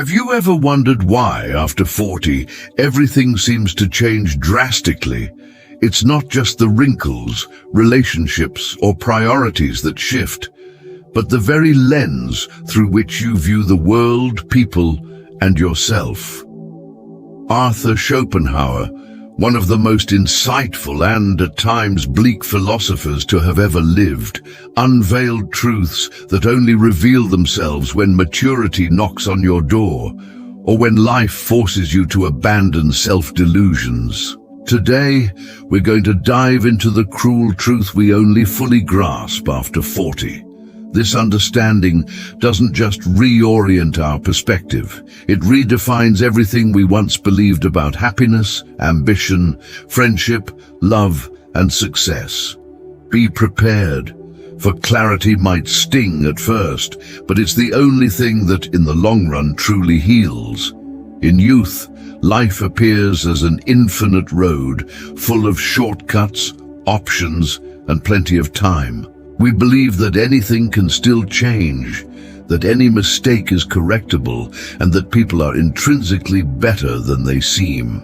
Have you ever wondered why, after 40, everything seems to change drastically? It's not just the wrinkles, relationships, or priorities that shift, but the very lens through which you view the world, people, and yourself. Arthur Schopenhauer, one of the most insightful and, at times, bleak philosophers to have ever lived, unveiled truths that only reveal themselves when maturity knocks on your door, or when life forces you to abandon self-delusions. Today, we're going to dive into the cruel truth we only fully grasp after 40. This understanding doesn't just reorient our perspective. It redefines everything we once believed about happiness, ambition, friendship, love, and success. Be prepared, for clarity might sting at first, but it's the only thing that, in the long run, truly heals. In youth, life appears as an infinite road, full of shortcuts, options, and plenty of time. We believe that anything can still change, that any mistake is correctable, and that people are intrinsically better than they seem.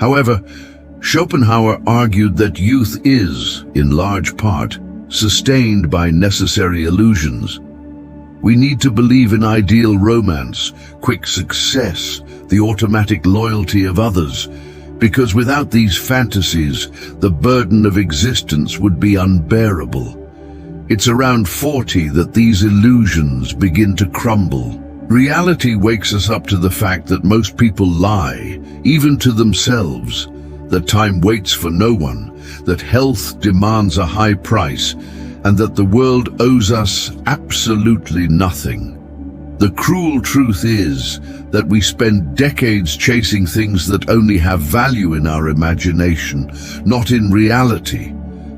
However, Schopenhauer argued that youth is, in large part, sustained by necessary illusions. We need to believe in ideal romance, quick success, the automatic loyalty of others, because without these fantasies, the burden of existence would be unbearable. It's around 40 that these illusions begin to crumble. Reality wakes us up to the fact that most people lie, even to themselves, that time waits for no one, that health demands a high price, and that the world owes us absolutely nothing. The cruel truth is that we spend decades chasing things that only have value in our imagination, not in reality.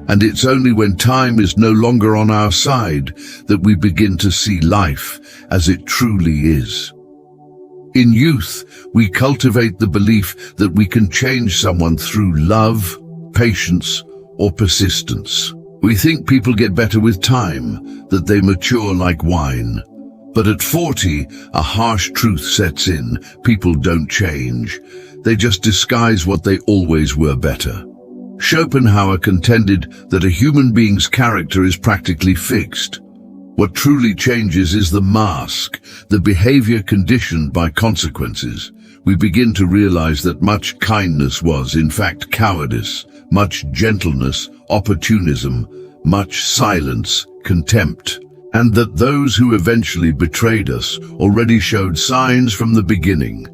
And it's only when time is no longer on our side that we begin to see life as it truly is. In youth, we cultivate the belief that we can change someone through love, patience, or persistence. We think people get better with time, that they mature like wine. But at 40, a harsh truth sets in. People don't change. They just disguise what they always were better. Schopenhauer contended that a human being's character is practically fixed. What truly changes is the mask, the behavior conditioned by consequences. We begin to realize that much kindness was, in fact, cowardice, much gentleness, opportunism, much silence, contempt, and that those who eventually betrayed us already showed signs from the beginning.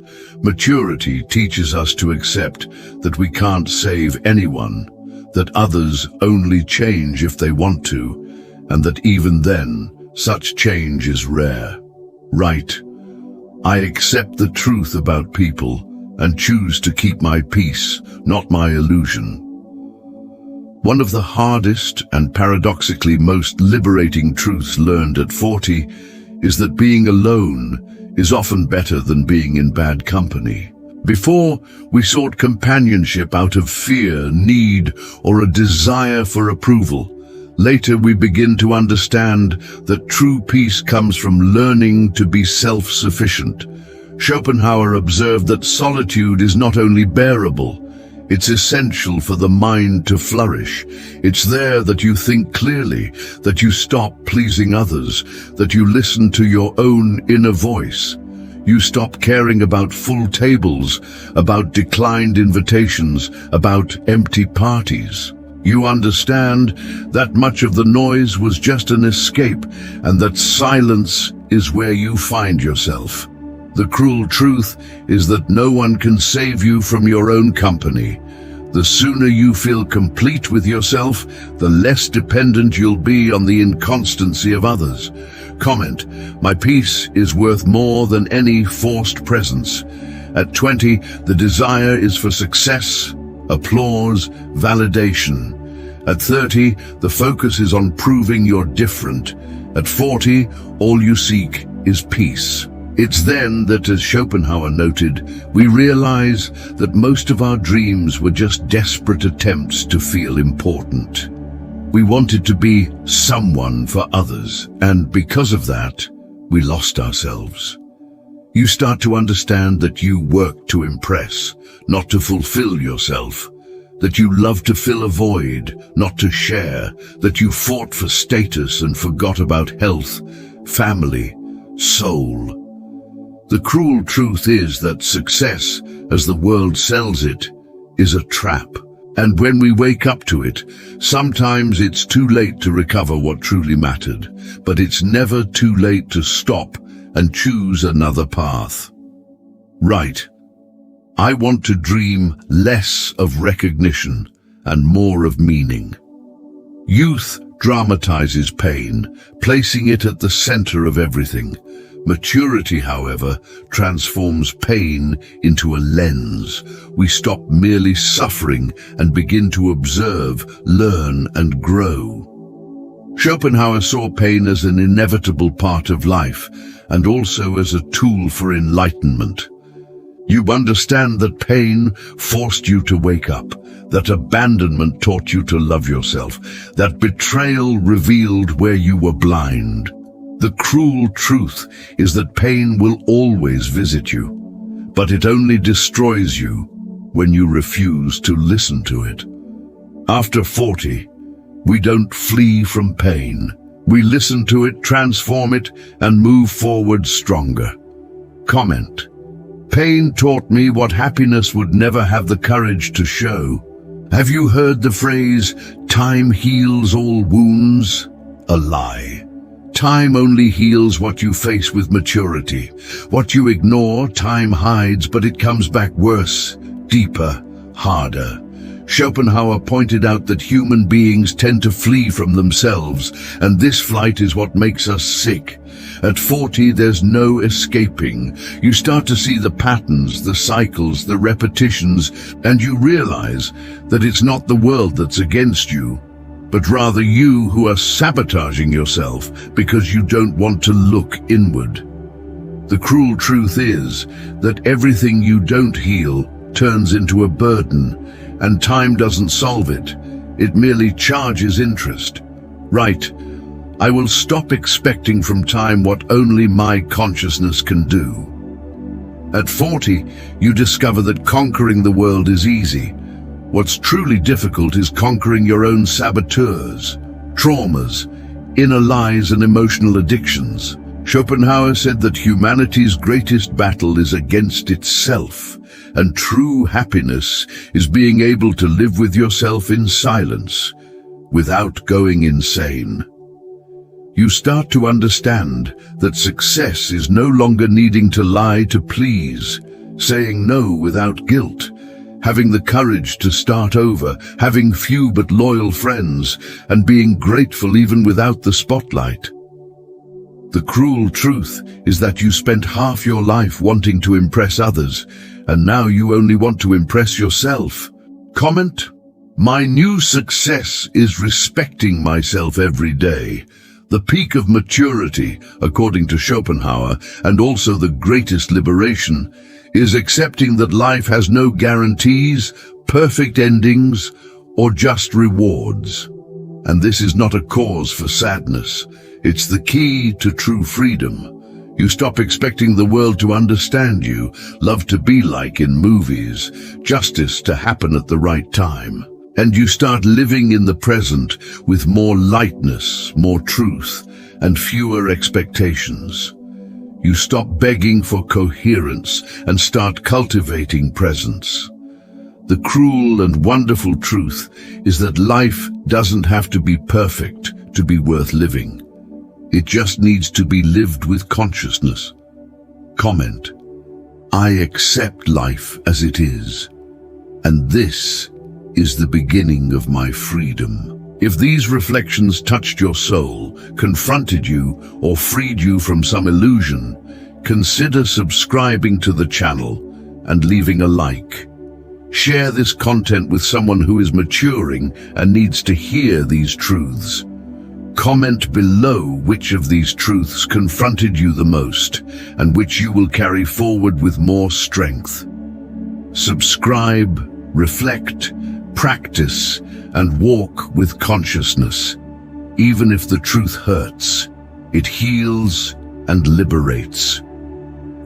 Maturity teaches us to accept that we can't save anyone, that others only change if they want to, and that even then, such change is rare. Right. I accept the truth about people and choose to keep my peace, not my illusion. One of the hardest and paradoxically most liberating truths learned at 40 is that being alone is often better than being in bad company. Before, we sought companionship out of fear, need, or a desire for approval. Later, we begin to understand that true peace comes from learning to be self-sufficient. Schopenhauer observed that solitude is not only bearable, it's essential for the mind to flourish. It's there that you think clearly, that you stop pleasing others, that you listen to your own inner voice. You stop caring about full tables, about declined invitations, about empty parties. You understand that much of the noise was just an escape, and that silence is where you find yourself. The cruel truth is that no one can save you from your own company. The sooner you feel complete with yourself, the less dependent you'll be on the inconstancy of others. Comment, my peace is worth more than any forced presence. At 20, the desire is for success, applause, validation. At 30, the focus is on proving you're different. At 40, all you seek is peace. It's then that, as Schopenhauer noted, we realize that most of our dreams were just desperate attempts to feel important. We wanted to be someone for others, and because of that, we lost ourselves. You start to understand that you work to impress, not to fulfill yourself. That you love to fill a void, not to share. That you fought for status and forgot about health, family, soul. The cruel truth is that success, as the world sells it, is a trap. And when we wake up to it, sometimes it's too late to recover what truly mattered. But it's never too late to stop and choose another path. Right. I want to dream less of recognition and more of meaning. Youth dramatizes pain, placing it at the center of everything. Maturity, however, transforms pain into a lens. We stop merely suffering and begin to observe, learn, and grow. Schopenhauer saw pain as an inevitable part of life and also as a tool for enlightenment. You understand that pain forced you to wake up, that abandonment taught you to love yourself, that betrayal revealed where you were blind. The cruel truth is that pain will always visit you, but it only destroys you when you refuse to listen to it. After 40, we don't flee from pain. We listen to it, transform it, and move forward stronger. Comment. Pain taught me what happiness would never have the courage to show. Have you heard the phrase, "Time heals all wounds"? A lie. Time only heals what you face with maturity. What you ignore, time hides, but it comes back worse, deeper, harder. Schopenhauer pointed out that human beings tend to flee from themselves, and this flight is what makes us sick. At 40, there's no escaping. You start to see the patterns, the cycles, the repetitions, and you realize that it's not the world that's against you, but rather you who are sabotaging yourself because you don't want to look inward. The cruel truth is that everything you don't heal turns into a burden, and time doesn't solve it. It merely charges interest. Right, I will stop expecting from time what only my consciousness can do. At 40, you discover that conquering the world is easy. What's truly difficult is conquering your own saboteurs, traumas, inner lies, and emotional addictions. Schopenhauer said that humanity's greatest battle is against itself, and true happiness is being able to live with yourself in silence, without going insane. You start to understand that success is no longer needing to lie to please, saying no without guilt, having the courage to start over, having few but loyal friends, and being grateful even without the spotlight. The cruel truth is that you spent half your life wanting to impress others, and now you only want to impress yourself. Comment. My new success is respecting myself every day. The peak of maturity, according to Schopenhauer, and also the greatest liberation, is accepting that life has no guarantees, perfect endings, or just rewards. And this is not a cause for sadness. It's the key to true freedom. You stop expecting the world to understand you, love to be like in movies, justice to happen at the right time. And you start living in the present with more lightness, more truth, and fewer expectations. You stop begging for coherence and start cultivating presence. The cruel and wonderful truth is that life doesn't have to be perfect to be worth living. It just needs to be lived with consciousness. Comment. I accept life as it is, and this is the beginning of my freedom. If these reflections touched your soul, confronted you, or freed you from some illusion, consider subscribing to the channel and leaving a like. Share this content with someone who is maturing and needs to hear these truths. Comment below which of these truths confronted you the most and which you will carry forward with more strength. Subscribe, reflect, practice, and walk with consciousness. Even if the truth hurts, it heals and liberates.